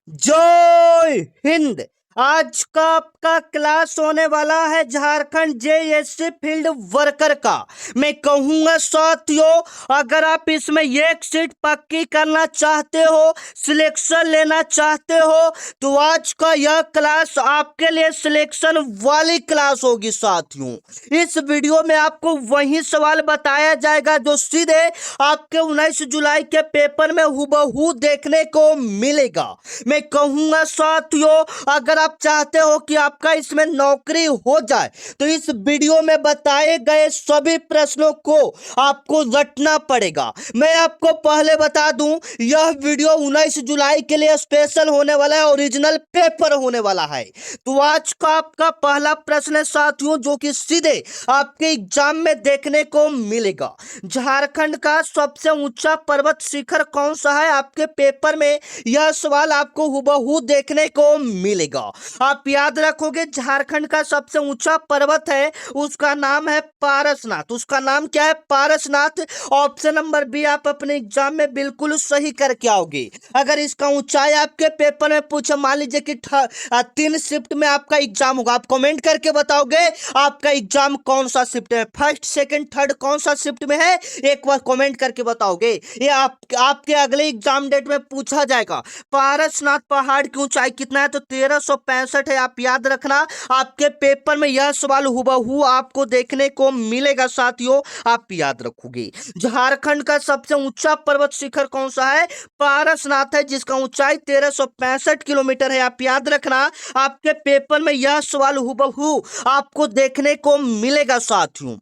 जय हिंद। आज का आपका क्लास होने वाला है झारखंड जेएससी फील्ड वर्कर का। मैं कहूंगा साथियों, अगर आप इसमें एक सीट पक्की करना चाहते हो, सिलेक्शन लेना चाहते हो, तो आज का यह क्लास आपके लिए सिलेक्शन वाली क्लास होगी साथियों। इस वीडियो में आपको वही सवाल बताया जाएगा जो सीधे आपके 19 जुलाई के पेपर में हूबहू देखने को मिलेगा। मैं कहूंगा साथियों, अगर आप चाहते हो कि आपका इसमें नौकरी हो जाए तो इस वीडियो में बताए गए सभी प्रश्नों को आपको रटना पड़ेगा। मैं आपको पहले बता दूं, यह वीडियो 19 जुलाई के लिए स्पेशल होने वाला है, ओरिजिनल पेपर होने वाला है। तो आज का आपका पहला प्रश्न है साथियों, जो कि सीधे आपके एग्जाम में देखने को मिलेगा। झारखंड का सबसे ऊंचा पर्वत शिखर कौन सा है? आपके पेपर में यह सवाल आपको हूबहू देखने को मिलेगा। आप याद रखोगे, झारखंड का सबसे ऊंचा पर्वत है, उसका नाम है पारसनाथ। उसका नाम क्या है? पारसनाथ। ऑप्शन नंबर बी आप अपने एग्जाम में बिल्कुल सही करके आओगे। अगर इसका ऊंचाई आपके पेपर में पूछे, मान लीजिए कि 3 शिफ्ट में आपका एग्जाम होगा, आप कमेंट करके बताओगे आपका एग्जाम कौन सा शिफ्ट है, फर्स्ट सेकंड थर्ड कौन सा शिफ्ट में है, एक बार कमेंट करके बताओगे। ये आपके अगले एग्जाम डेट में पूछा जाएगा। पारसनाथ पहाड़ की ऊंचाई कितना है? तो 1365 है। आप याद रखना, आपके पेपर में यह सवाल हूबहू आपको देखने को मिलेगा साथियों, आप याद रखोगे। झारखंड का सबसे ऊंचा पर्वत शिखर कौन सा है? पारसनाथ है, जिसका ऊंचाई 1365 किलोमीटर है। आप याद रखना, आपके पेपर में यह सवाल हूबहू आपको देखने को मिलेगा साथियों।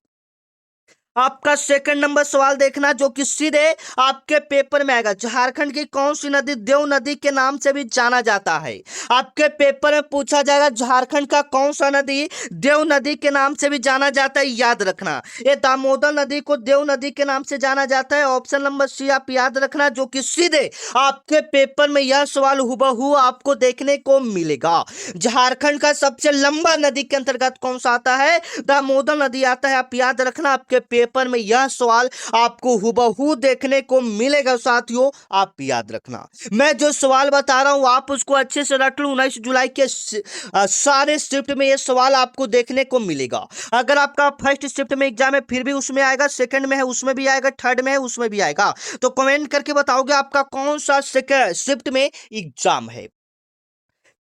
आपका सेकंड नंबर सवाल देखना, जो कि सीधे आपके पेपर में आएगा। झारखंड की कौन सी नदी देव नदी के नाम से भी जाना जाता है? आपके पेपर में पूछा जाएगा झारखंड का कौन सा नदी देव नदी के नाम से भी जाना जाता है। याद रखना, ये दामोदर नदी को देव नदी के नाम से जाना जाता है। ऑप्शन नंबर सी आप याद रखना, जो कि सीधे आपके पेपर में यह सवाल हूबहू आपको देखने को मिलेगा। झारखंड का सबसे लंबा नदी के अंतर्गत कौन सा आता है? दामोदर नदी आता है। आप याद रखना, आपके पेपर में यह सवाल आपको हूबहू देखने को मिलेगा साथियों, आप याद रखना। मैं जो सवाल बता रहा हूं आप उसको अच्छे से रट लो। 19 जुलाई के सारे शिफ्ट में यह सवाल आपको देखने को मिलेगा। अगर आपका फर्स्ट शिफ्ट में एग्जाम है फिर भी उसमें आएगा, सेकंड में है उसमें भी आएगा, थर्ड में है उसमें भी आएगा। तो कमेंट करके बताओगे आपका कौन सा शिफ्ट में एग्जाम है।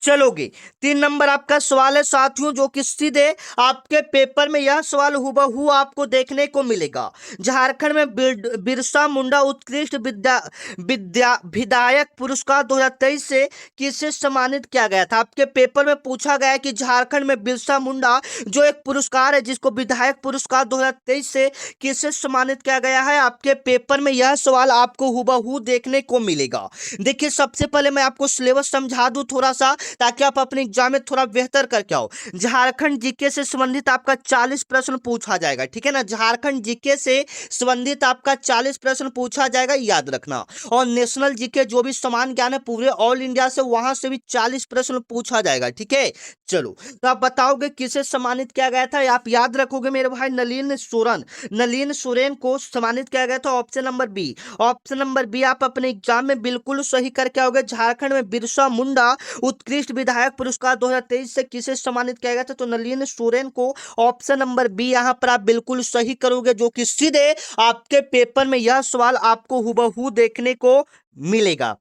चलोगे, 3 नंबर आपका सवाल है साथियों, जो कि सीधे आपके पेपर में यह सवाल हूबहू आपको देखने को मिलेगा। झारखंड में बिरसा मुंडा उत्कृष्ट विधायक पुरस्कार 2023 से किसे सम्मानित किया गया था? आपके पेपर में पूछा गया है कि झारखंड में बिरसा मुंडा जो एक पुरस्कार है, जिसको विधायक पुरस्कार 2023 से किसे सम्मानित किया गया है। आपके पेपर में यह सवाल आपको हूबहू देखने को मिलेगा। देखिए, सबसे पहले मैं आपको सिलेबस समझा दूं थोड़ा सा, ताकि आप अपने एग्जाम में थोड़ा बेहतर करके आओ। झारखंड जीके से संबंधित आपका 40 प्रश्न पूछा जाएगा, ठीक है ना। झारखंड जीके से संबंधित आपका 40 प्रश्न पूछा जाएगा, याद रखना। और नेशनल जीके जो भी समान ज्ञान है पूरे ऑल इंडिया से, वहां से भी 40 प्रश्न पूछा जाएगा, ठीक है। चलो, तो आप बताओगे किसे सम्मानित किया गया था। आप याद रखोगे मेरे भाई, नलिन सोरेन को सम्मानित किया गया था। Option number B, option number B आप अपने एग्जाम में बिल्कुल सही करके आओगे। झारखंड में बिरसा मुंडा उत्कृष्ट विधायक पुरस्कार 2023 से किसे सम्मानित किया गया था? तो नलिन सोरेन को। ऑप्शन नंबर बी यहां पर आप बिल्कुल सही करोगे, जो कि सीधे आपके पेपर में यह सवाल आपको हूबहू देखने को मिलेगा।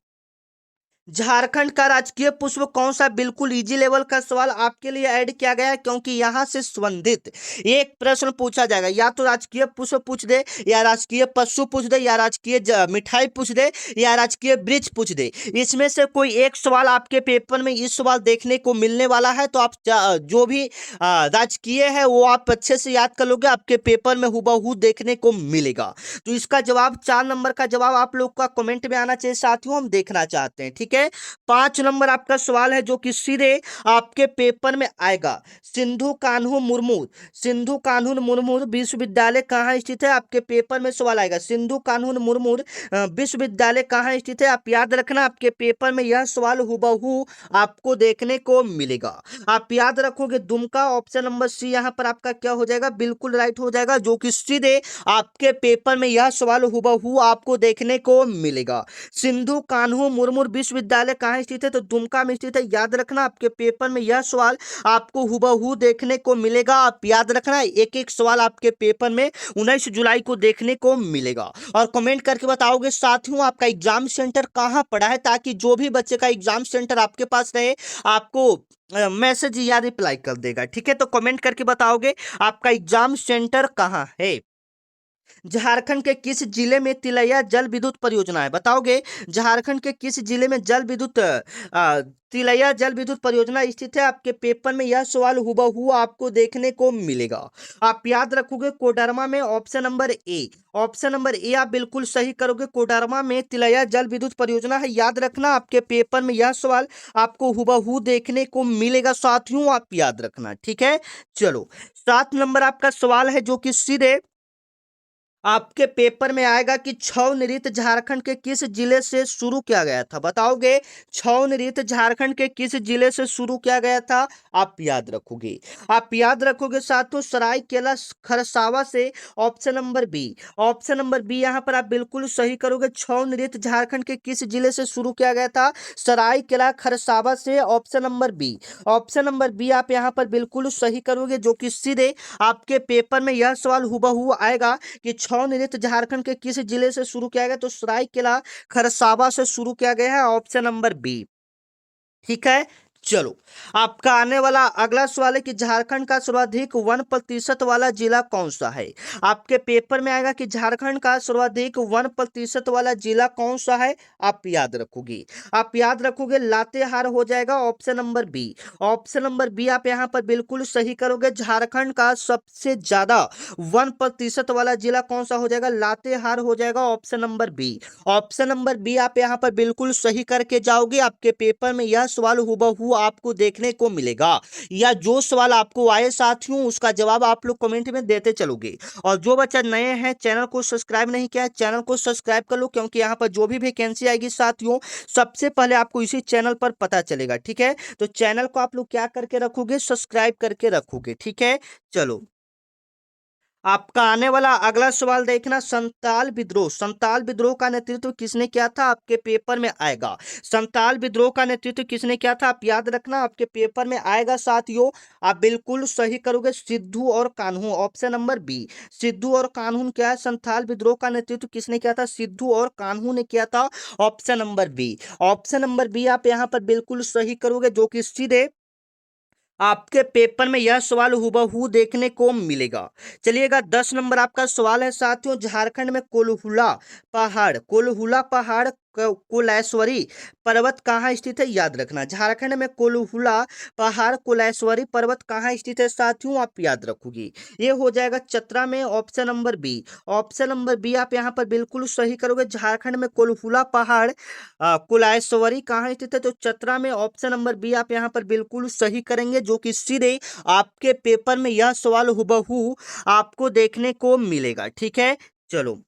झारखंड का राजकीय पुष्प कौन सा? बिल्कुल इजी लेवल का सवाल आपके लिए ऐड किया गया है, क्योंकि यहां से संबंधित एक प्रश्न पूछा जाएगा। या तो राजकीय पुष्प पूछ दे, या राजकीय पशु पूछ दे, या राजकीय मिठाई पूछ दे, या राजकीय वृक्ष पूछ दे। इसमें से कोई एक सवाल आपके पेपर में इस सवाल देखने को मिलने वाला है। तो आप जो भी राजकीय है वो आप अच्छे से याद कर लोगे, आपके पेपर में हूबहू देखने को मिलेगा। तो इसका जवाब 4 नंबर का जवाब आप लोग का कमेंट में आना चाहिए साथियों, हम देखना चाहते हैं, ठीक है। 5 नंबर आपका सवाल है, जो कि सीधे आपके पेपर में आएगा। सिंधु कान्हू मुर्मू विश्वविद्यालय कहाँ स्थित है? आपके पेपर में सवाल आएगा। सिंधु कान्हू मुर्मू विश्वविद्यालय कहाँ स्थित है? आप याद रखना, आपके पेपर में यह सवाल हूबहू आपको देखने को मिलेगा। आप याद रखोगे दुमका। ऑप्शन नंबर सी यहां पर आपका क्या हो जाएगा? बिल्कुल राइट हो जाएगा, जो कि सीधे आपके पेपर में यह सवाल हूबहू आपको देखने को मिलेगा। सिंधु कान्हू मुर्मू विश्वविद्यालय विश्वविद्यालय कहाँ स्थित है? तो दुमका में स्थित है। याद रखना आपके पेपर में यह सवाल आपको हुबहू देखने को मिलेगा। आप याद रखना एक एक सवाल आपके पेपर में 19 जुलाई को देखने को मिलेगा। और कमेंट करके बताओगे साथियों आपका एग्जाम सेंटर कहाँ पड़ा है, ताकि जो भी बच्चे का एग्जाम सेंटर आपके पास रहे आपको मैसेज या रिप्लाई कर देगा। ठीक है, तो कमेंट करके बताओगे आपका एग्जाम सेंटर कहाँ है। झारखंड के किस जिले में तिलैया जल विद्युत परियोजना है? बताओगे झारखंड के किस जिले में जल विद्युत तिलैया जल विद्युत परियोजना स्थित है? आपके पेपर में यह सवाल हुबहू आपको देखने को मिलेगा। आप याद रखोगे कोडरमा में, ऑप्शन नंबर ए। ऑप्शन नंबर ए आप बिल्कुल सही करोगे, कोडरमा में तिलैया जल विद्युत परियोजना है। याद रखना आपके पेपर में यह सवाल आपको हुबहू देखने को मिलेगा साथियों, आप याद रखना। ठीक है, चलो 7 नंबर आपका सवाल है जो कि सीधे आपके पेपर में आएगा कि छौ नृत्य झारखंड के किस जिले से शुरू किया गया था? बताओगे छौ नृत्य झारखंड के किस जिले से शुरू किया गया था? आप याद रखोगे। आप याद रखोगे साथियों सरायकेला खरसावा से, option number B. Option number B यहाँ पर आप बिल्कुल सही करोगे। छौ नृत्य झारखंड के किस जिले से शुरू किया गया था? सरायकेला खरसावा से, option number B. Option number B आप यहाँ पर बिल्कुल सही करोगे, जो कि सीधे आपके पेपर में यह सवाल हुबहू आएगा कि छौ नृत्य झारखंड के किस जिले से शुरू किया गया? तो सरायकेला खरसावा से शुरू किया गया है, ऑप्शन नंबर बी। ठीक है, चलो आपका आने वाला अगला सवाल है कि झारखंड का सर्वाधिक 1% वाला जिला कौन सा है? आपके पेपर में आएगा कि झारखंड का सर्वाधिक 1% वाला जिला कौन सा है? आप याद रखोगे। आप याद रखोगे लातेहार हो जाएगा, option number B. Option number B आप यहां पर बिल्कुल सही करोगे। झारखंड का सबसे ज्यादा 1% वाला जिला कौन सा हो जाएगा? लातेहार हो जाएगा, option number B. Option number B आप यहां पर बिल्कुल सही करके जाओगे। आपके पेपर में यह सवाल हुबहू आपको देखने को मिलेगा, या जो सवाल आपको आए साथियों उसका जवाब आप लोग कमेंट में देते चलोगे। और जो बच्चा नए हैं चैनल को सब्सक्राइब नहीं किया है, चैनल को सब्सक्राइब कर लो, क्योंकि यहाँ पर जो भी वैकेंसी आएगी साथियों सबसे पहले आपको इसी चैनल पर पता चलेगा। ठीक है, तो चैनल को आप लोग क्या करके रखोगे? सब्सक्राइब करके रखोगे। ठीक है, चलो आपका आने वाला अगला सवाल देखना, संताल विद्रोह का नेतृत्व किसने किया था? आपके पेपर में आएगा संताल विद्रोह का नेतृत्व किसने किया था? आप याद रखना आपके पेपर में आएगा साथियों, आप बिल्कुल सही करोगे। सिद्धू और Kanhu, option number B. Sidhu और कान्हू क्या है? संताल विद्रोह का नेतृत्व किसने किया था? सिद्धू और कान्हू ने किया था, option number B. Option number B आप यहाँ पर बिल्कुल सही करोगे, जो कि सीधे आपके पेपर में यह सवाल हुबहू देखने को मिलेगा। चलिएगा 10 नंबर आपका सवाल है साथियों, झारखंड में कोल्हुला पहाड़ कुलेश्वरी पर्वत कहाँ स्थित है? याद रखना झारखंड में कोल्हुला पहाड़ कुलेश्वरी पर्वत कहाँ स्थित है साथियों? आप याद रखोगे। ये हो जाएगा चतरा में, option number B. Option number B आप यहाँ पर बिल्कुल सही करोगे। झारखंड में कोल्हुला पहाड़ कुलायसवरी कहाँ स्थित है? तो चतरा में, ऑप्शन नंबर बी आप यहाँ पर बिल्कुल सही करेंगे, जो कि सीधे आपके पेपर में यह सवाल हुबहू आपको देखने को मिलेगा। ठीक है, चलो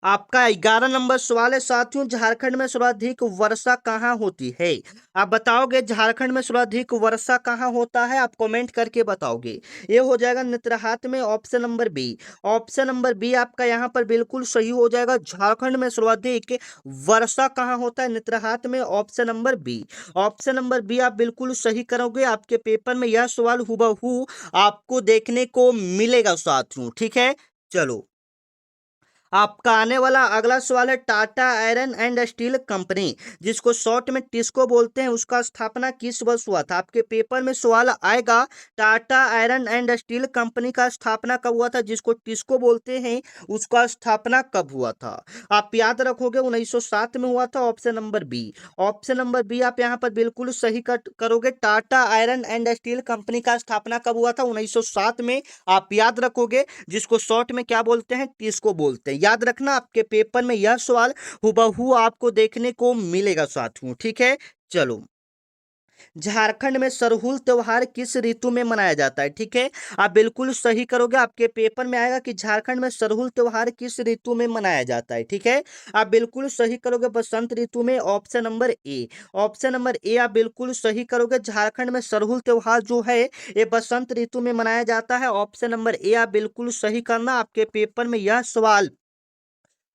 आपका 11 नंबर सवाल है साथियों, झारखंड में सर्वाधिक वर्षा कहाँ होती है? आप बताओगे झारखंड में सर्वाधिक वर्षा कहाँ होता है? आप कमेंट करके बताओगे। ये हो जाएगा नेतरहाट में, option number B. Option number B आपका यहाँ पर बिल्कुल सही हो जाएगा। झारखंड में सर्वाधिक वर्षा कहाँ होता है? नेतरहाट में, option number B. Option number B आप बिल्कुल सही करोगे। आपके पेपर में यह सवाल हुबहू आपको देखने को मिलेगा साथियों। ठीक है, चलो आपका आने वाला अगला सवाल है, Tata iron and steel company जिसको शॉर्ट में टिस्को बोलते हैं, उसका स्थापना किस वर्ष हुआ था? आपके पेपर में सवाल आएगा Tata iron and steel company का स्थापना कब हुआ था, जिसको टिस्को बोलते हैं, उसका स्थापना कब हुआ था? आप याद रखोगे 1907 में हुआ था, option number B. Option number B आप यहाँ पर बिल्कुल सही करोगे। Tata iron and steel company का स्थापना कब हुआ था? 1907 में, आप याद रखोगे, जिसको शॉर्ट में क्या बोलते हैं? टिस्को बोलते हैं। याद रखना आपके पेपर में यह सवाल हुबहू आपको देखने को मिलेगा साथियों। ठीक है, चलो झारखंड में सरहुल त्योहार किस ऋतु में मनाया जाता है? ठीक है, आप बिल्कुल सही करोगे। आपके पेपर में आएगा कि झारखंड में सरहुल त्योहार किस ऋतु में मनाया जाता है। ठीक है, आप बिल्कुल सही करोगे, बसंत ऋतु में, ऑप्शन नंबर ए। ऑप्शन नंबर ए आप बिल्कुल सही करोगे। झारखंड में सरहुल त्योहार जो है ये बसंत ऋतु में मनाया जाता है, ऑप्शन नंबर ए आप बिल्कुल सही करना। आपके पेपर में यह सवाल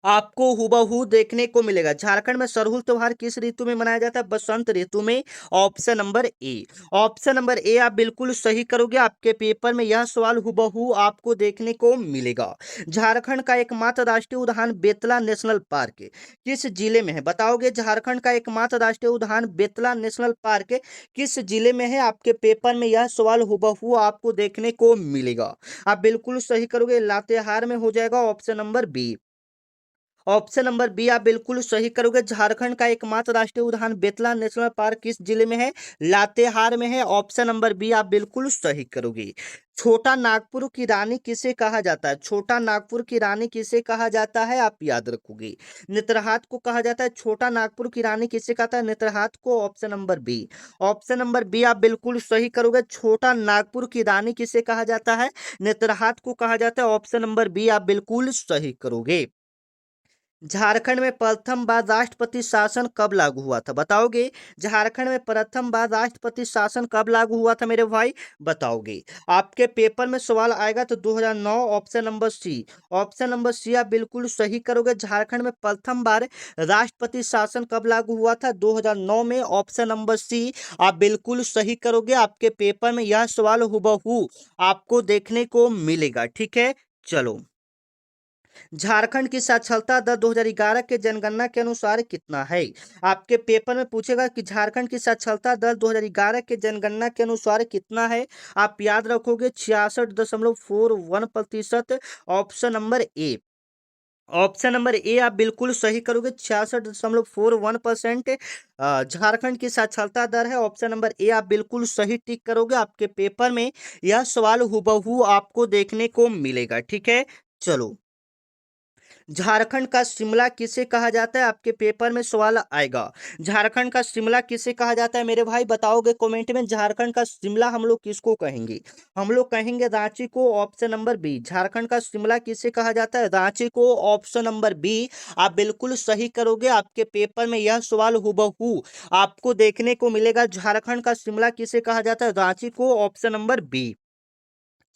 आपको हुबहू देखने को मिलेगा। झारखंड में सरहुल त्योहार किस ऋतु में मनाया जाता है? बसंत ऋतु में। ऑप्शन नंबर ए। ऑप्शन नंबर ए आप बिल्कुल सही करोगे। आपके पेपर में यह सवाल हुबहू आपको देखने को मिलेगा। झारखंड का एकमात्र राष्ट्रीय उद्यान बेतला नेशनल पार्क किस जिले में है? बताओगे। झारखंड का एकमात्र राष्ट्रीय उद्यान बेतला नेशनल पार्क किस जिले में है? आपके पेपर में यह सवाल हुबहू आपको देखने को मिलेगा। आप बिल्कुल सही करोगे। लातेहार में हो जाएगा। Option number B. Option number B आप बिल्कुल सही करोगे। झारखंड का एकमात्र राष्ट्रीय उद्यान बेतला नेशनल पार्क किस जिले में है? लातेहार में है। ऑप्शन नंबर बी आप बिल्कुल सही करोगे। छोटा नागपुर की रानी किसे कहा जाता है? छोटा नागपुर की रानी किसे कहा जाता है? आप याद रखोगे। नेतरहाट को कहा जाता है। छोटा नागपुर की रानी किसे कहता है? नेतरहाट को। Option number B. Option number B आप बिल्कुल सही करोगे। छोटा नागपुर की रानी किसे कहा जाता है? नेतरहाट को कहा जाता है। ऑप्शन नंबर बी आप बिल्कुल सही करोगे। झारखंड में प्रथम बार राष्ट्रपति शासन कब लागू हुआ था? बताओगे। झारखंड में प्रथम बार राष्ट्रपति शासन कब लागू हुआ था मेरे भाई? बताओगे। आपके पेपर में सवाल आएगा तो 2009। Option number C. Option number C आप बिल्कुल सही करोगे। झारखंड में प्रथम बार राष्ट्रपति शासन कब लागू हुआ था? 2009 में। ऑप्शन नंबर सी आप बिल्कुल सही करोगे। आपके पेपर में यह सवाल हुबहू आपको देखने को मिलेगा। ठीक है, चलो। झारखंड की साक्षरता दर 2011 के जनगणना के अनुसार कितना है? आपके पेपर में पूछेगा कि झारखंड की साक्षरता दर 2011 के जनगणना के अनुसार कितना है। आप याद रखोगे 66.41%। ऑप्शन नंबर ए। ऑप्शन नंबर ए आप बिल्कुल सही करोगे। 66.41% झारखंड की साक्षरता दर है। ऑप्शन नंबर ए आप बिल्कुल सही टिक करोगे। आपके पेपर में यह सवाल हुबहू आपको देखने को मिलेगा। ठीक है, चलो। झारखंड का शिमला किसे कहा जाता है? आपके पेपर में सवाल आएगा। झारखंड का शिमला किसे कहा जाता है मेरे भाई? बताओगे कमेंट में। झारखंड का शिमला हम लोग किसको कहेंगे? हम लोग कहेंगे रांची को। Option number B. झारखंड का शिमला किसे कहा जाता है? रांची को। ऑप्शन नंबर बी आप बिल्कुल सही करोगे। आपके पेपर में यह सवाल हुबहू आपको देखने को मिलेगा। झारखंड का शिमला किसे कहा जाता है? रांची को। Option number B.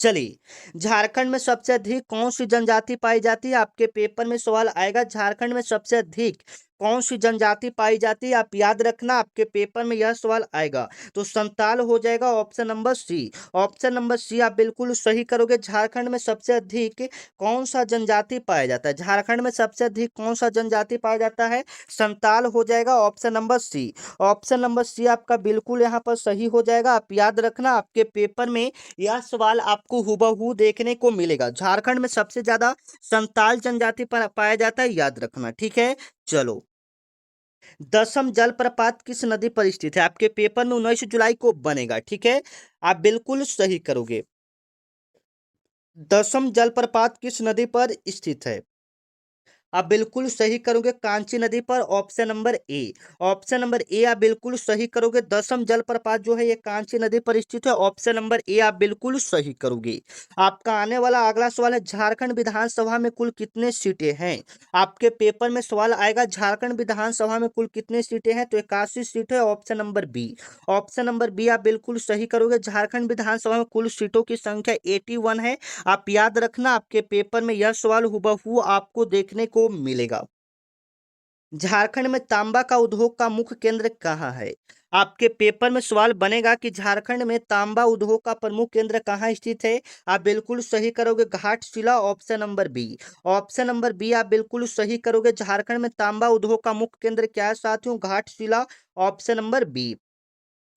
चलिए, झारखंड में सबसे अधिक कौन सी जनजाति पाई जाती है? आपके पेपर में सवाल आएगा। झारखंड में सबसे अधिक कौन सी जनजाति पाई जाती है? आप याद रखना। आपके पेपर में यह सवाल आएगा तो संताल हो जाएगा। Option number C. Option number C आप बिल्कुल सही करोगे। झारखंड में सबसे अधिक कौन सा जनजाति पाया जाता है? झारखंड में सबसे अधिक कौन सा जनजाति पाया जाता है? संताल हो जाएगा। Option number C. Option number C आपका बिल्कुल यहाँ पर सही हो जाएगा। आप याद रखना। आपके पेपर में यह सवाल आपको हुबहू देखने को मिलेगा। झारखंड में सबसे ज्यादा संताल जनजाति पर पाया जाता है। याद रखना। ठीक है, चलो। दसम जलप्रपात किस नदी पर स्थित है? आपके पेपर में 19 जुलाई को बनेगा। ठीक है, आप बिल्कुल सही करोगे। दसम जलप्रपात किस नदी पर स्थित है? आप बिल्कुल सही करोगे। कांची नदी पर। ऑप्शन नंबर ए। ऑप्शन नंबर ए आप बिल्कुल सही करोगे। दसम जलप्रपात जो है ये कांची नदी पर स्थित है। ऑप्शन नंबर ए आप बिल्कुल सही करोगे। आपका आने वाला अगला सवाल है झारखंड विधानसभा में कुल कितने सीटें हैं? आपके पेपर में सवाल आएगा झारखंड विधानसभा में कुल कितने सीटें हैं? तो 81 सीट है। Option number B. Option number B आप बिल्कुल सही करोगे। झारखंड विधानसभा में कुल सीटों की संख्या 81 है। आप याद रखना। आपके पेपर में यह सवाल हुबहू आपको देखने को मिलेगा। झारखंड में तांबा का उद्योग का मुख्य केंद्र कहाँ है? आपके पेपर में सवाल बनेगा कि झारखंड में तांबा उद्योग का प्रमुख केंद्र कहाँ स्थित है? आप बिल्कुल सही करोगे। Ghatshila. Option number B. Option number B आप बिल्कुल सही करोगे। झारखंड में तांबा उद्योग का मुख्य केंद्र क्या है साथियों? Ghatshila. Option number B.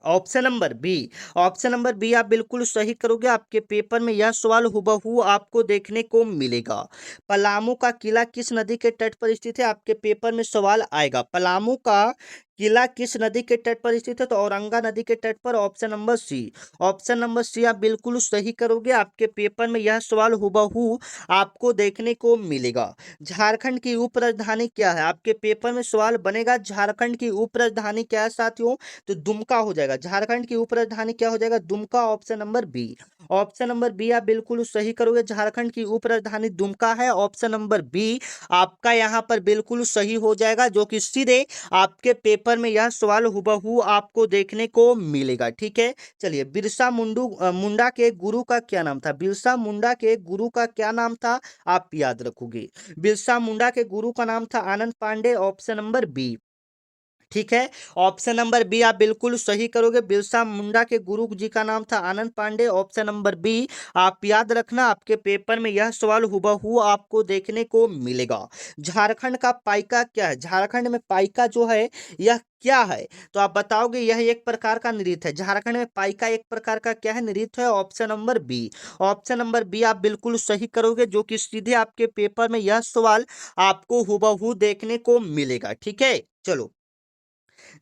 Option number B. Option number B आप बिल्कुल सही करोगे। आपके पेपर में यह सवाल हुबहू आपको देखने को मिलेगा। पलामू का किला किस नदी के तट पर स्थित है? आपके पेपर में सवाल आएगा। पलामू का किला किस नदी के तट पर स्थित है? तो औरंगा नदी के तट पर। Option number C. Option number C आप बिल्कुल सही करोगे। आपके पेपर में यह सवाल हुबहू आपको देखने को मिलेगा। झारखंड की उप राजधानी क्या है? आपके पेपर में सवाल बनेगा झारखंड की उप राजधानी क्या है साथियों? तो दुमका हो जाएगा। झारखंड की उप राजधानी क्या हो जाएगा? Dumka. Option number B. Option number B आप बिल्कुल सही करोगे। झारखंड की उप राजधानी दुमका है। ऑप्शन नंबर बी आपका यहाँ पर बिल्कुल सही हो जाएगा जो कि सीधे आपके पेपर पेपर में यह सवाल हुबहू आपको देखने को मिलेगा। ठीक है, चलिए, बिरसा मुंडा के गुरु का क्या नाम था? बिरसा मुंडा के गुरु का क्या नाम था? आप याद रखोगे, बिरसा मुंडा के गुरु का नाम था आनंद पांडे, ऑप्शन नंबर बी। ठीक है, ऑप्शन नंबर बी आप बिल्कुल सही करोगे, बिरसा मुंडा के गुरु जी का नाम था आनंद पांडे, ऑप्शन नंबर बी आप याद रखना, आपके पेपर में यह सवाल हुबहू आपको देखने को मिलेगा। झारखंड का पाइका क्या है? झारखंड में पाइका जो है यह क्या है? तो आप बताओगे यह एक प्रकार का नृत्य है। झारखंड में पाइका एक प्रकार का क्या है? नृत्य है, option number B. Option number B आप बिल्कुल सही करोगे, जो कि सीधे आपके पेपर में यह सवाल आपको हुबहू देखने को मिलेगा। ठीक है, चलो,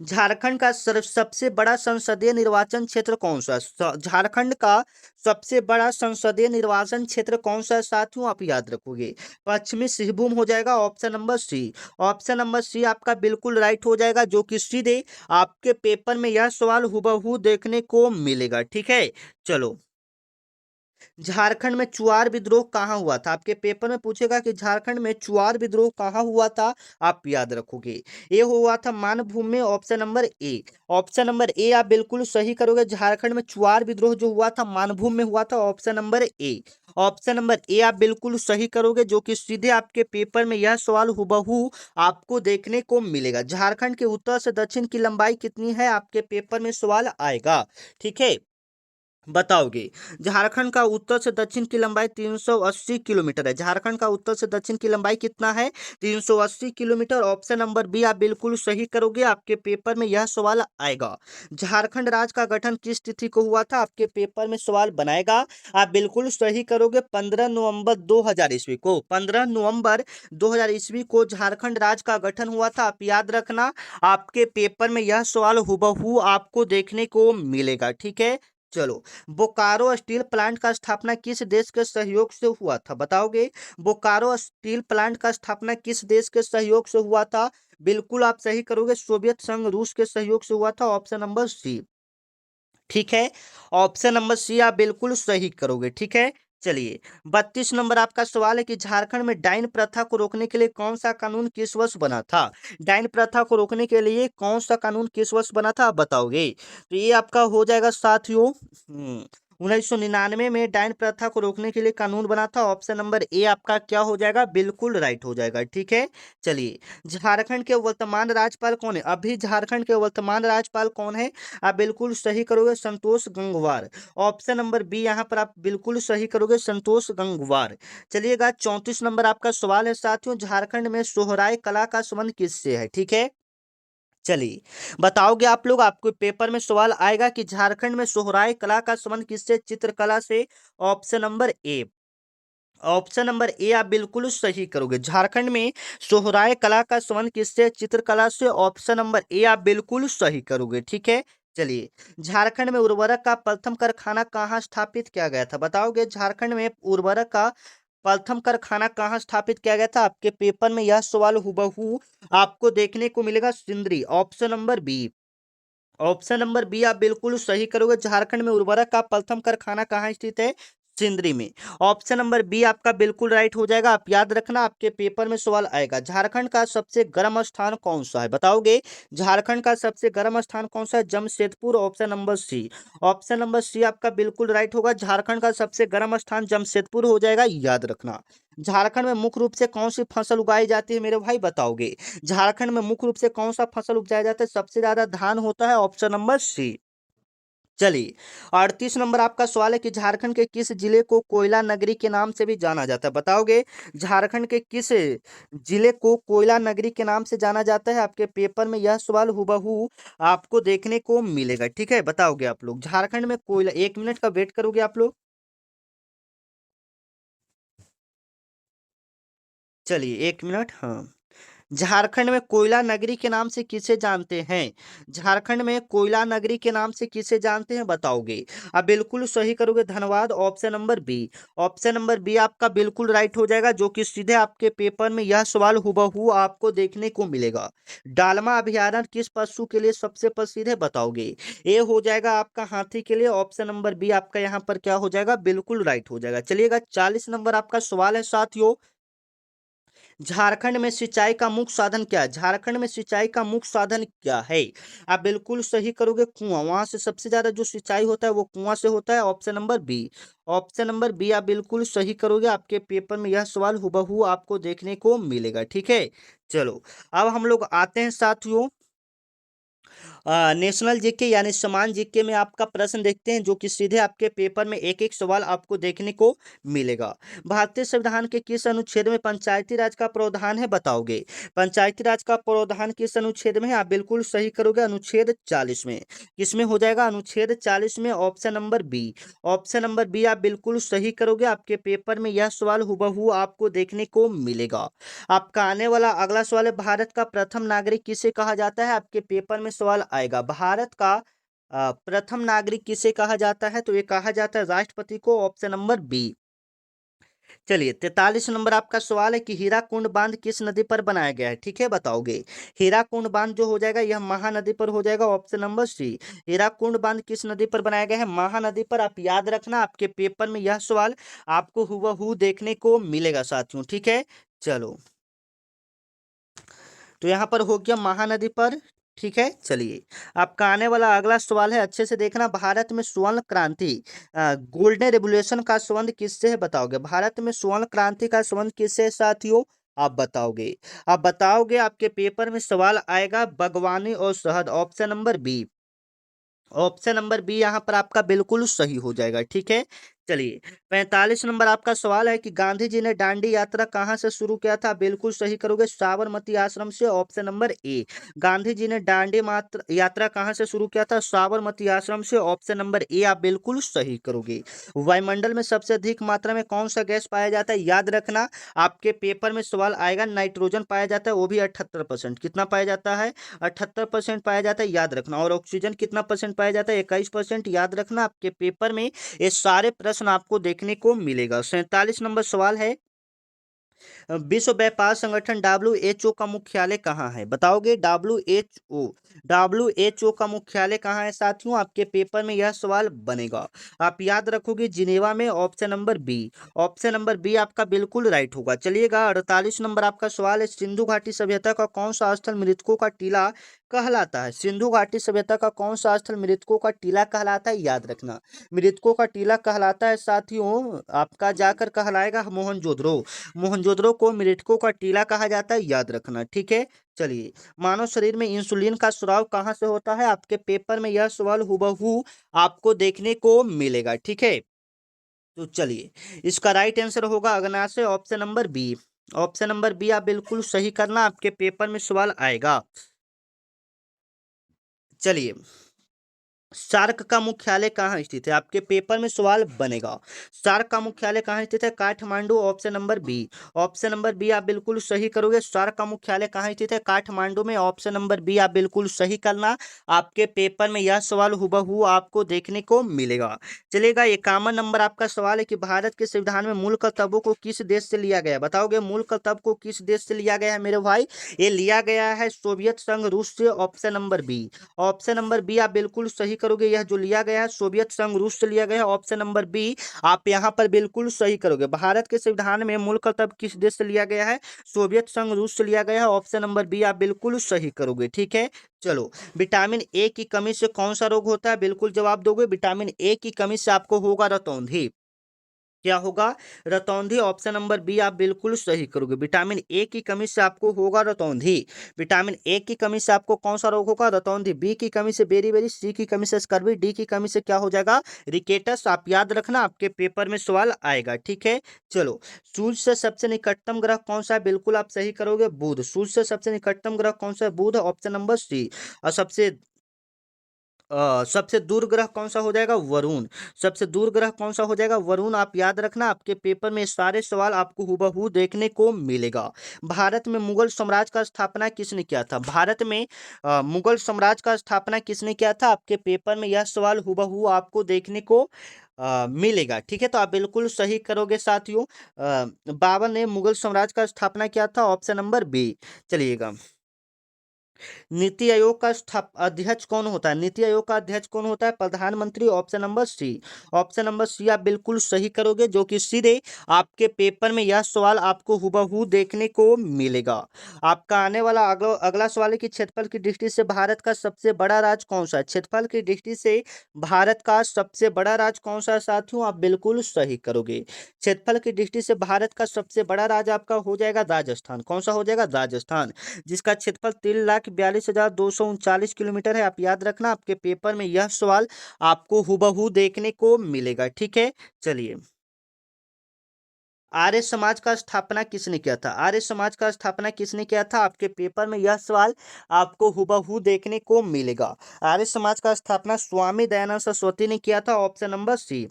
झारखंड का सबसे बड़ा संसदीय निर्वाचन क्षेत्र कौन सा है? झारखंड का सबसे बड़ा संसदीय निर्वाचन क्षेत्र कौन सा है साथियों? आप याद रखोगे, पश्चिमी सिंहभूम हो जाएगा, option number C. Option number C आपका बिल्कुल राइट हो जाएगा, जो कि सीधे आपके पेपर में यह सवाल हुबहू देखने को मिलेगा। ठीक है, चलो, झारखंड में चुआर विद्रोह कहाँ हुआ था? आपके पेपर में पूछेगा कि झारखंड में चुआर विद्रोह कहाँ हुआ था, आप याद रखोगे। ये हुआ था मानभूमि में, ऑप्शन नंबर ए। ऑप्शन नंबर ए आप बिल्कुल सही करोगे, झारखंड में चुआर विद्रोह जो हुआ था मानभूमि में हुआ था, ऑप्शन नंबर ए। ऑप्शन नंबर ए आप बिल्कुल सही करोगे, जो कि सीधे आपके पेपर में यह सवाल हुबहू आपको देखने को मिलेगा। झारखंड के उत्तर से दक्षिण की लंबाई कितनी है? आपके पेपर में सवाल आएगा। ठीक है, बताओगे, झारखंड का उत्तर से दक्षिण की लंबाई 380 किलोमीटर है। झारखंड का उत्तर से दक्षिण की लंबाई कितना है? 380 किलोमीटर। ऑप्शन नंबर बी आप बिल्कुल सही करोगे, आपके पेपर में यह सवाल आएगा। झारखंड राज्य का गठन किस तिथि को हुआ था? आपके पेपर में सवाल बनाएगा, आप बिल्कुल सही करोगे, 15 नवंबर 2000 ईस्वी को। 15 नवंबर 2000 ईस्वी को झारखंड राज्य का गठन हुआ था, आप याद रखना, आपके पेपर में यह सवाल हुबहू आपको देखने को मिलेगा। ठीक है, चलो, बोकारो स्टील प्लांट का स्थापना किस देश के सहयोग से हुआ था? बताओगे, बोकारो स्टील प्लांट का स्थापना किस देश के सहयोग से हुआ था? बिल्कुल आप सही करोगे, सोवियत संघ रूस के सहयोग से हुआ था, ऑप्शन नंबर सी। ठीक है, ऑप्शन नंबर सी आप बिल्कुल सही करोगे। ठीक है, चलिए, 32 नंबर आपका सवाल है कि झारखंड में डाइन प्रथा को रोकने के लिए कौन सा कानून किस वर्ष बना था? डाइन प्रथा को रोकने के लिए कौन सा कानून किस वर्ष बना था, आप बताओगे? तो ये आपका हो जाएगा साथियों, 1999 में डाइन प्रथा को रोकने के लिए कानून बना था, ऑप्शन नंबर ए आपका क्या हो जाएगा? बिल्कुल राइट हो जाएगा। ठीक है, चलिए, झारखंड के वर्तमान राज्यपाल कौन है? अभी झारखंड के वर्तमान राज्यपाल कौन है? आप बिल्कुल सही करोगे, Santosh Gangwar. Option number B यहाँ पर आप बिल्कुल सही करोगे, संतोष गंगवार। चलिएगा, 34 नंबर आपका सवाल है साथियों, झारखंड में सोहराय कला का संबंध किससे है? ठीक है, चलिए, बताओगे आप लोग, आपको पेपर में सवाल आएगा कि झारखंड में सोहराय कला का संबंध किससे? चित्रकला से, ऑप्शन नंबर ए। ऑप्शन नंबर ए आप बिल्कुल सही करोगे, झारखंड में सोहराय कला का संबंध किससे? चित्रकला से, ऑप्शन नंबर ए आप बिल्कुल सही करोगे। ठीक है, चलिए, झारखंड में उर्वरक का प्रथम कारखाना कहाँ स्थापित किया गया था? बताओगे, झारखंड में उर्वरक का प्रथम कारखाना कहाँ स्थापित किया गया था? आपके पेपर में यह सवाल हुबहू आपको देखने को मिलेगा, Sindri, option number B. Option number B आप बिल्कुल सही करोगे, झारखंड में उर्वरक का प्रथम कारखाना कहाँ स्थित है? सिंदरी में। ऑप्शन नंबर बी आपका बिल्कुल राइट हो जाएगा, आप याद रखना, आपके पेपर में सवाल आएगा। झारखंड का सबसे गर्म स्थान कौन सा है? बताओगे, झारखंड का सबसे गर्म स्थान कौन सा है? Jamshedpur, option number C. Option number C आपका बिल्कुल राइट होगा, झारखंड का सबसे गर्म स्थान जमशेदपुर हो जाएगा, याद रखना। झारखंड में मुख्य रूप से कौन सी फसल उगाई जाती है मेरे भाई? बताओगे, झारखंड में मुख्य रूप से कौन सा फसल उपजाया जाता है? सबसे ज्यादा धान होता है, ऑप्शन नंबर सी। चलिए, 38 नंबर आपका सवाल है कि झारखंड के किस जिले को कोयला नगरी के नाम से भी जाना जाता है? बताओगे, झारखंड के किस जिले को कोयला नगरी के नाम से जाना जाता है? आपके पेपर में यह सवाल हुबहू आपको देखने को मिलेगा। ठीक है, बताओगे आप लोग, झारखंड में कोयला, 1 मिनट का वेट करोगे आप लोग। चलिए, 1 मिनट, हाँ, झारखंड में कोयला नगरी के नाम से किसे जानते हैं? झारखंड में कोयला नगरी के नाम से किसे जानते हैं, बताओगे? आप बिल्कुल सही करोगे, धन्यवाद, option number B. Option number B आपका बिल्कुल राइट हो जाएगा, जो कि सीधे आपके पेपर में यह सवाल हुबहू आपको देखने को मिलेगा। डालमा अभयारण्य किस पशु के लिए सबसे प्रसिद्ध है? बताओगे, ए हो जाएगा आपका हाथी के लिए, ऑप्शन नंबर बी आपका यहाँ पर क्या हो जाएगा? बिल्कुल राइट हो जाएगा। चलिएगा, 40 नंबर आपका सवाल है साथियों, झारखंड में सिंचाई का मुख्य साधन क्या है? झारखंड में सिंचाई का मुख्य साधन क्या है? आप बिल्कुल सही करोगे, कुआं। वहां से सबसे ज्यादा जो सिंचाई होता है वो कुआं से होता है। Option number B. Option number B आप बिल्कुल सही करोगे। आपके पेपर में यह सवाल हुबहू आपको देखने को मिलेगा। ठीक है, चलो अब हम लोग आते हैं साथियों नेशनल जीके यानी समान जीके में आपका प्रश्न देखते हैं, जो कि सीधे आपके पेपर में एक एक सवाल आपको देखने को मिलेगा। भारतीय संविधान के किस अनुच्छेद में पंचायती राज का प्रावधान है, बताओगे? पंचायती राज का प्रावधान किस अनुच्छेद में है? आप बिल्कुल सही करोगे, अनुच्छेद 40 में। किसमें हो जाएगा? अनुच्छेद 40 में। Option number B. Option number B आप बिल्कुल सही करोगे। आपके पेपर में यह सवाल हुबहू आपको देखने को मिलेगा। आपका आने वाला अगला सवाल है, भारत का प्रथम नागरिक किसे कहा जाता है? आपके पेपर में सवाल आएगा, भारत का प्रथम नागरिक किसे कहा जाता है? तो ये कहा जाता है राष्ट्रपति को। Option number B. चलिए 43 नंबर आपका सवाल है कि हीराकुंड बांध किस नदी पर बनाया गया है? ठीक है, बताओगे? हीराकुंड बांध जो हो जाएगा यह महानदी पर हो जाएगा। ऑप्शन नंबर सी। हीराकुंड बांध किस नदी पर बनाया गया है? महानदी पर। आप याद रखना, आपके पेपर में यह सवाल आपको हुबहू देखने को मिलेगा साथियों। ठीक है, चलो तो यहाँ पर हो गया महानदी पर। ठीक है, चलिए आपका आने वाला अगला सवाल है, अच्छे से देखना। भारत में स्वर्ण क्रांति गोल्डन रेवोल्यूशन का संबंध किससे है, बताओगे? भारत में स्वर्ण क्रांति का संबंध किससे है साथियों? आप बताओगे? आप बताओगे, आपके पेपर में सवाल आएगा बागवानी और शहद। Option number B. Option number B यहाँ पर आपका बिल्कुल सही हो जाएगा। ठीक है, चलिए 45 नंबर आपका सवाल है कि गांधी जी ने दांडी यात्रा कहाँ से शुरू किया था? बिल्कुल सही करोगे, साबरमती आश्रम से। Option number A. Gandhi ji ने दांडी यात्रा कहाँ से शुरू किया था? साबरमती आश्रम से। ऑप्शन नंबर ए आप बिल्कुल सही करोगे। वायुमंडल में सबसे अधिक मात्रा में कौन सा गैस पाया जाता है? याद रखना, आपके पेपर में सवाल आएगा, नाइट्रोजन पाया जाता है, वो भी 78%। कितना पाया जाता है? 78% पाया जाता है, याद रखना। और ऑक्सीजन कितना परसेंट पाया जाता है? 21%। याद रखना, आपके पेपर में ये सारे प्रश्न आपको देखने को मिलेगा। 47 नंबर सवाल है, विश्व व्यापार संगठन WHO का मुख्यालय कहाँ है? बताओगे? WHO का मुख्यालय कहाँ है साथियों? आपके पेपर में यह सवाल बनेगा। आप याद रखोगे, जिनेवा में। Option number B. Option number B आपका बिल्कुल राइट होगा। चलिएगा 48 नंबर आपका सवाल है, सिंधु घाटी सभ्यता का कौन सा स्थल मृतकों का टीला कहलाता है? सिंधु घाटी सभ्यता का कौन सा स्थल मृतकों का टीला कहलाता है? याद रखना, मृतकों का टीला कहलाता है साथियों, आपका जाकर कहलाएगा मोहनजोदड़ो। मोहनजोदड़ो को मृतकों का टीला कहा जाता है, याद रखना। ठीक है, चलिए मानव शरीर में इंसुलिन का स्राव कहाँ से होता है? आपके पेपर में यह सवाल हुबहू आपको देखने को मिलेगा। ठीक है, तो चलिए इसका राइट आंसर होगा अग्नाशय। Option number B. Option number B आप बिल्कुल सही करना, आपके पेपर में सवाल आएगा। चलिए सार्क का मुख्यालय कहाँ स्थित है? आपके पेपर में सवाल बनेगा, सार्क का मुख्यालय कहाँ स्थित है? Kathmandu. Option number B. Option number B आप बिल्कुल सही करोगे, सार्क का मुख्यालय कहाँ स्थित है? काठमांडू में। ऑप्शन नंबर बी आप बिल्कुल सही करना, आपके पेपर में यह सवाल हुबहू आपको देखने को मिलेगा। चलेगा 51 नंबर आपका सवाल है कि भारत के संविधान में मूल कर्तव्यों को किस देश से लिया गया? बताओगे? मूल कर्तव्य को किस देश से लिया गया है मेरे भाई? ये लिया गया है सोवियत संघ रूस से। Option number B. Option number B आप बिल्कुल सही करोगे, यह जो लिया गया है सोवियत संघ रूस से लिया गया है। ऑप्शन नंबर बी आप यहां पर बिल्कुल सही करोगे। भारत के संविधान में मूल कर्तव्य किस देश से लिया गया है? सोवियत संघ रूस से लिया गया है। ऑप्शन नंबर बी आप बिल्कुल सही करोगे। ठीक है, चलो विटामिन ए की कमी से कौन सा रोग होता है? बिल्कुल जवाब दोगे, विटामिन ए की कमी से आपको होगा रतौंधी। क्या होगा? रतौंधी। ऑप्शन नंबर बी आप बिल्कुल सही करोगे, विटामिन ए की कमी से आपको होगा रतौंधी। विटामिन ए की कमी से आपको कौन सा रोग होगा? रतौंधी। बी की कमी से बेरी, सी की कमी से स्कर्वी, डी की कमी से क्या हो जाएगा? रिकेटस। आप याद रखना, आपके पेपर में सवाल आएगा। ठीक है, चलो सूर्य से सबसे निकटतम ग्रह कौन सा है? बिल्कुल आप सही करोगे, बुध। सूर्य से सबसे निकटतम ग्रह कौन सा है? बुध। Option number C. और सबसे दूर ग्रह कौन सा हो जाएगा? वरुण। सबसे दूर ग्रह कौन सा हो जाएगा? वरुण। आप याद रखना, आपके पेपर में सारे सवाल आपको हुबहू देखने को मिलेगा। भारत में मुगल साम्राज्य का स्थापना किसने किया था? भारत में मुगल साम्राज्य का स्थापना किसने किया था? आपके पेपर में यह सवाल हुबहू आपको देखने को मिलेगा। ठीक है, तो आप बिल्कुल सही करोगे साथियों। बाबर ने मुगल साम्राज्य का स्थापना किया था। Option number B. चलिएगा नीति आयोग का अध्यक्ष कौन होता है? नीति आयोग का अध्यक्ष कौन होता है? प्रधानमंत्री। Option number C. Option number C आप बिल्कुल सही करोगे, जो कि सीधे आपके पेपर में यह सवाल आपको हुबहू देखने को मिलेगा। आपका आने वाला अगला अगला सवाल है कि क्षेत्रफल की दृष्टि से भारत का सबसे बड़ा राज्य कौन सा है? क्षेत्रफल की दृष्टि से भारत का सबसे बड़ा राज्य कौन सा है साथियों? आप बिल्कुल सही करोगे। क्षेत्रफल की दृष्टि से भारत का सबसे बड़ा राज्य आपका हो जाएगा राजस्थान। कौन सा हो जाएगा? राजस्थान, जिसका क्षेत्रफल 3,42,239 किलोमीटर है। आप याद रखना, आपके पेपर में यह सवाल आपको हुबहू देखने को मिलेगा। ठीक है, चलिए। आर्य समाज का स्थापना किसने किया था? आर्य समाज का स्थापना किसने किया था? आपके पेपर में यह सवाल आपको हुबहू देखने को मिलेगा। आर्य समाज का स्थापना स्वामी दयानंद सरस्वती ने किया था। Option number C.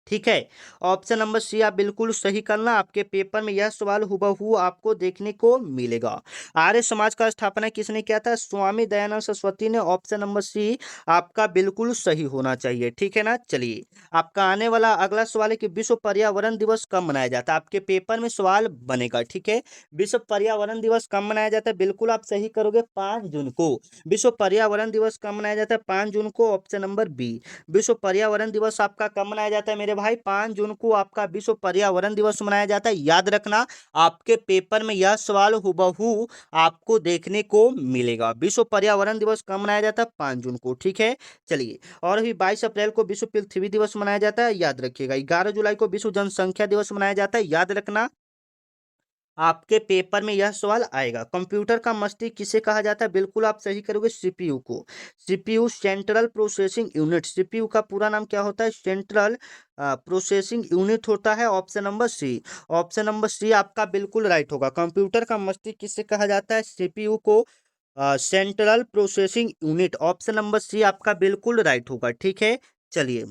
ठीक है, ऑप्शन नंबर सी आप बिल्कुल सही करना, आपके पेपर में यह सवाल हुबहू आपको देखने को मिलेगा। आर्य समाज का स्थापना किसने किया था? स्वामी दयानंद सरस्वती ने। ऑप्शन नंबर सी आपका बिल्कुल सही होना चाहिए। ठीक है ना, चलिए। आपका आने वाला अगला सवाल है कि विश्व पर्यावरण दिवस कब मनाया जाता है? आपके पेपर में सवाल बनेगा। ठीक है, विश्व पर्यावरण दिवस कब मनाया जाता है? बिल्कुल आप सही करोगे, 5 जून को। विश्व पर्यावरण दिवस कब मनाया जाता है? 5 जून को। Option number B. विश्व पर्यावरण दिवस आपका कब मनाया जाता है मेरे भाई? 5 जून को आपका विश्व पर्यावरण दिवस मनाया जाता है। याद रखना, आपके पेपर में यह सवाल हुबहू आपको देखने को मिलेगा। विश्व पर्यावरण दिवस कब मनाया जाता है? 5 जून को। ठीक है, चलिए। और भी 22 अप्रैल को विश्व पृथ्वी दिवस मनाया जाता है, याद रखिएगा। 11 जुलाई को विश्व जनसंख्या दिवस मनाया जाता है, याद रखना, आपके पेपर में यह सवाल आएगा। कंप्यूटर का मस्तिष्क किसे कहा जाता है? बिल्कुल आप सही करोगे, सीपीयू को। CPU central processing unit. CPU का पूरा नाम क्या होता है? सेंट्रल प्रोसेसिंग यूनिट होता है। Option number C. Option number C आपका बिल्कुल राइट होगा। कंप्यूटर का मस्तिष्क किसे कहा जाता है? सीपीयू को central processing unit. Option number C आपका बिल्कुल राइट होगा। ठीक है, चलिए।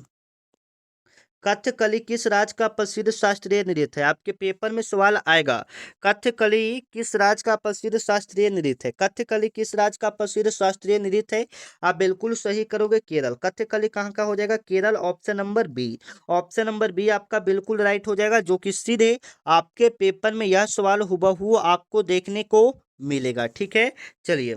कथकली किस राज्य का प्रसिद्ध शास्त्रीय नृत्य है? आपके पेपर में सवाल आएगा। कथकली किस राज्य का प्रसिद्ध शास्त्रीय नृत्य है? कथकली किस राज्य का प्रसिद्ध शास्त्रीय नृत्य है? आप बिल्कुल सही करोगे, केरल। कथकली कहाँ का हो जाएगा? Kerala. Option number B. Option number B आपका बिल्कुल राइट हो जाएगा, जो कि सीधे आपके पेपर में यह सवाल हुबहू आपको देखने को मिलेगा। ठीक है, चलिए।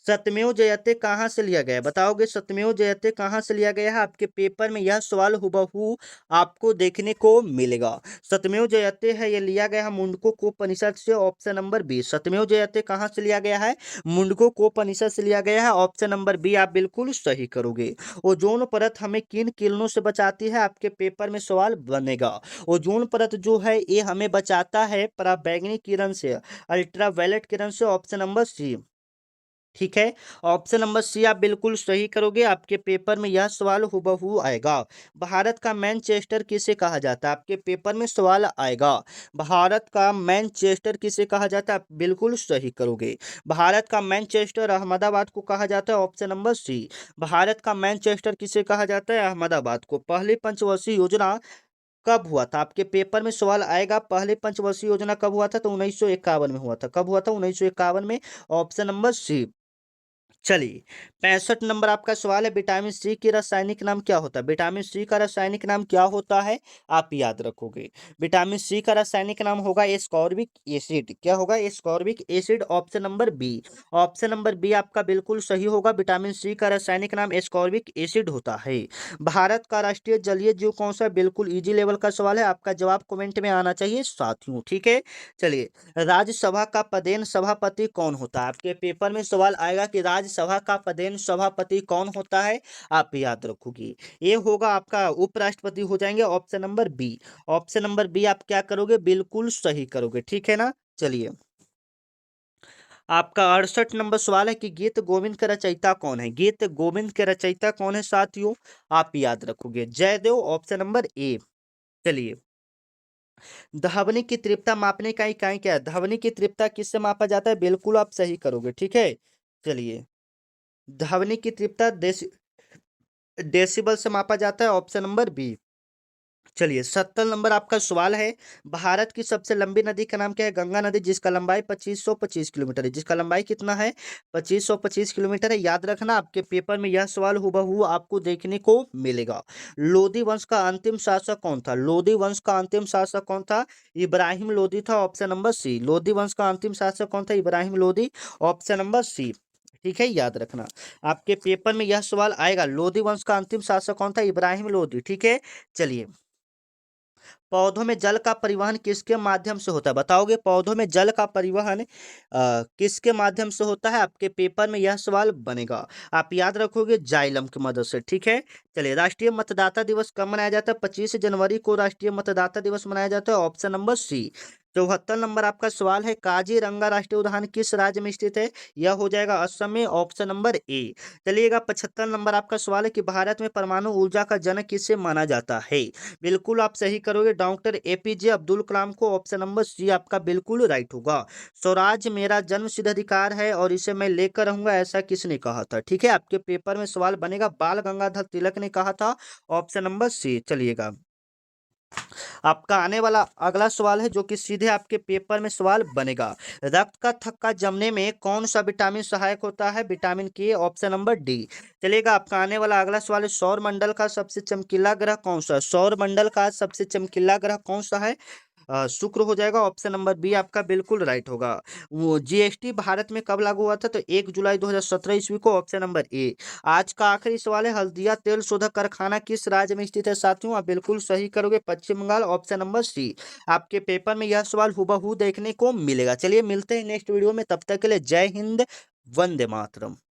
सत्यमेव जयते कहाँ से लिया गया है? बताओगे सत्यमेव जयते कहाँ से लिया गया है? आपके पेपर में यह सवाल हुबहू आपको देखने को मिलेगा। सत्यमेव जयते है, ये लिया गया है मुंडकोपनिषद से। Option number B. सत्यमेव जयते कहाँ से लिया गया है? मुंडकोपनिषद से लिया गया है। ऑप्शन नंबर बी आप बिल्कुल सही करोगे। ओजोन परत हमें किन किरणों से बचाती है? आपके पेपर में सवाल बनेगा। ओजोन परत जो है ये हमें बचाता है पराबैंगनी किरण से, अल्ट्रावायलेट किरण से। Option number C. ठीक है, ऑप्शन नंबर सी आप बिल्कुल सही करोगे, आपके पेपर में यह सवाल हुबहू आएगा। भारत का मैनचेस्टर किसे कहा जाता है? आपके पेपर में सवाल आएगा। भारत का मैनचेस्टर किसे कहा जाता है? आप बिल्कुल सही करोगे। भारत का मैनचेस्टर अहमदाबाद को कहा जाता है। ऑप्शन नंबर सी। भारत का मैनचेस्टर किसे कहा जाता है? अहमदाबाद को। पहली पंचवर्षीय योजना कब हुआ था? आपके पेपर में सवाल आएगा। पहले पंचवर्षीय योजना कब हुआ था? तो 1951 में हुआ था। कब हुआ था? 1951 में। Option number C. चलिए, 65 नंबर आपका सवाल है, विटामिन सी की रासायनिक नाम क्या होता है? विटामिन सी का रासायनिक नाम क्या होता है? आप याद रखोगे। विटामिन सी का रासायनिक नाम होगा एस्कॉर्बिक एसिड। क्या होगा? Ascorbic acid. Option number B. Option number B आपका बिल्कुल सही होगा। विटामिन सी का रासायनिक नाम एस्कॉर्बिक एसिड होता है। भारत का राष्ट्रीय जलीय जीव कौन सा? बिल्कुल इजी लेवल का सवाल है, आपका जवाब कमेंट में आना चाहिए साथियों। ठीक है, चलिए। राज्यसभा का पदेन सभापति कौन होता है? आपके पेपर में सवाल आएगा कि राज्यसभा का पदेन सभापति कौन होता है? आप याद रखोगे, ये होगा आपका उपराष्ट्रपति हो जाएंगे। Option number B. Option number B आप क्या करोगे? बिल्कुल सही करोगे। ठीक है ना, चलिए। आपका 68 नंबर सवाल है कि गीत गोविंद का रचयिता कौन है? गीत गोविंद के रचयिता कौन है साथियों? आप याद रखोगे, जयदेव। ऑप्शन नंबर ए। चलिए, ध्वनि की तीव्रता मापने का इकाई क्या है? ध्वनि की तीव्रता किससे मापा जाता है? बिल्कुल आप सही करोगे। ठीक है, चलिए। ध्वनि की तीव्रता डेसिबल से मापा जाता है। Option number B. चलिए 70 नंबर आपका सवाल है। भारत की सबसे लंबी नदी का नाम क्या है? गंगा नदी, जिसका लंबाई 2525 किलोमीटर है। जिसका लंबाई कितना है? 2525 किलोमीटर है। याद रखना, आपके पेपर में यह सवाल हुबहू आपको देखने को मिलेगा। लोदी वंश का अंतिम शासक कौन था? लोदी वंश का अंतिम शासक कौन था? इब्राहिम लोदी था, ऑप्शन नंबर सी। लोदी वंश का अंतिम शासक कौन था? Ibrahim Lodi, option number C. ठीक है, याद रखना, आपके पेपर में यह सवाल आएगा। लोदी वंश का अंतिम शासक कौन था? इब्राहिम लोदी। ठीक है, चलिए। पौधों में जल का परिवहन किसके माध्यम से होता है? बताओगे, पौधों में जल का परिवहन किसके माध्यम से होता है? आपके पेपर में यह सवाल बनेगा। आप याद रखोगे जाइलम की मदद से। ठीक है, चलिए। राष्ट्रीय मतदाता दिवस कब मनाया जाता है? 25 जनवरी को राष्ट्रीय मतदाता दिवस मनाया जाता है, ऑप्शन नंबर सी। 74 नंबर आपका सवाल है। काजीरंगा राष्ट्रीय उद्यान किस राज्य में स्थित है? यह हो जाएगा असम में, ऑप्शन नंबर ए। चलिएगा, 75 नंबर आपका सवाल है कि भारत में परमाणु ऊर्जा का जनक किसे माना जाता है? बिल्कुल आप सही करोगे, डॉक्टर एपीजे अब्दुल कलाम को, ऑप्शन नंबर सी आपका बिल्कुल राइट होगा। स्वराज मेरा जन्मसिद्ध अधिकार है और इसे मैं लेकर रहूंगा, ऐसा किसने कहा था? ठीक है, आपके पेपर में सवाल बनेगा, बाल गंगाधर तिलक ने कहा था, ऑप्शन नंबर सी। चलिएगा, आपका आने वाला अगला सवाल है जो कि सीधे आपके पेपर में सवाल बनेगा। रक्त का थक्का जमने में कौन सा विटामिन सहायक होता है? विटामिन के, ऑप्शन नंबर डी। चलेगा, आपका आने वाला अगला सवाल है। सौर मंडल का सबसे चमकीला ग्रह कौन सा है? सौर मंडल का सबसे चमकीला ग्रह कौन सा है? शुक्र हो जाएगा, ऑप्शन नंबर बी आपका बिल्कुल राइट होगा। वो जीएसटी भारत में कब लागू हुआ था? तो 1 जुलाई 2017 ईस्वी को, ऑप्शन नंबर ए। आज का आखिरी सवाल है। हल्दिया तेल शोधक कारखाना किस राज्य में स्थित है? साथियों, आप बिल्कुल सही करोगे, पश्चिम बंगाल, ऑप्शन नंबर सी। आपके पेपर में यह सवाल हुबहू देखने को मिलेगा। चलिए, मिलते हैं नेक्स्ट वीडियो में, तब तक के लिए जय हिंद, वंदे मातरम।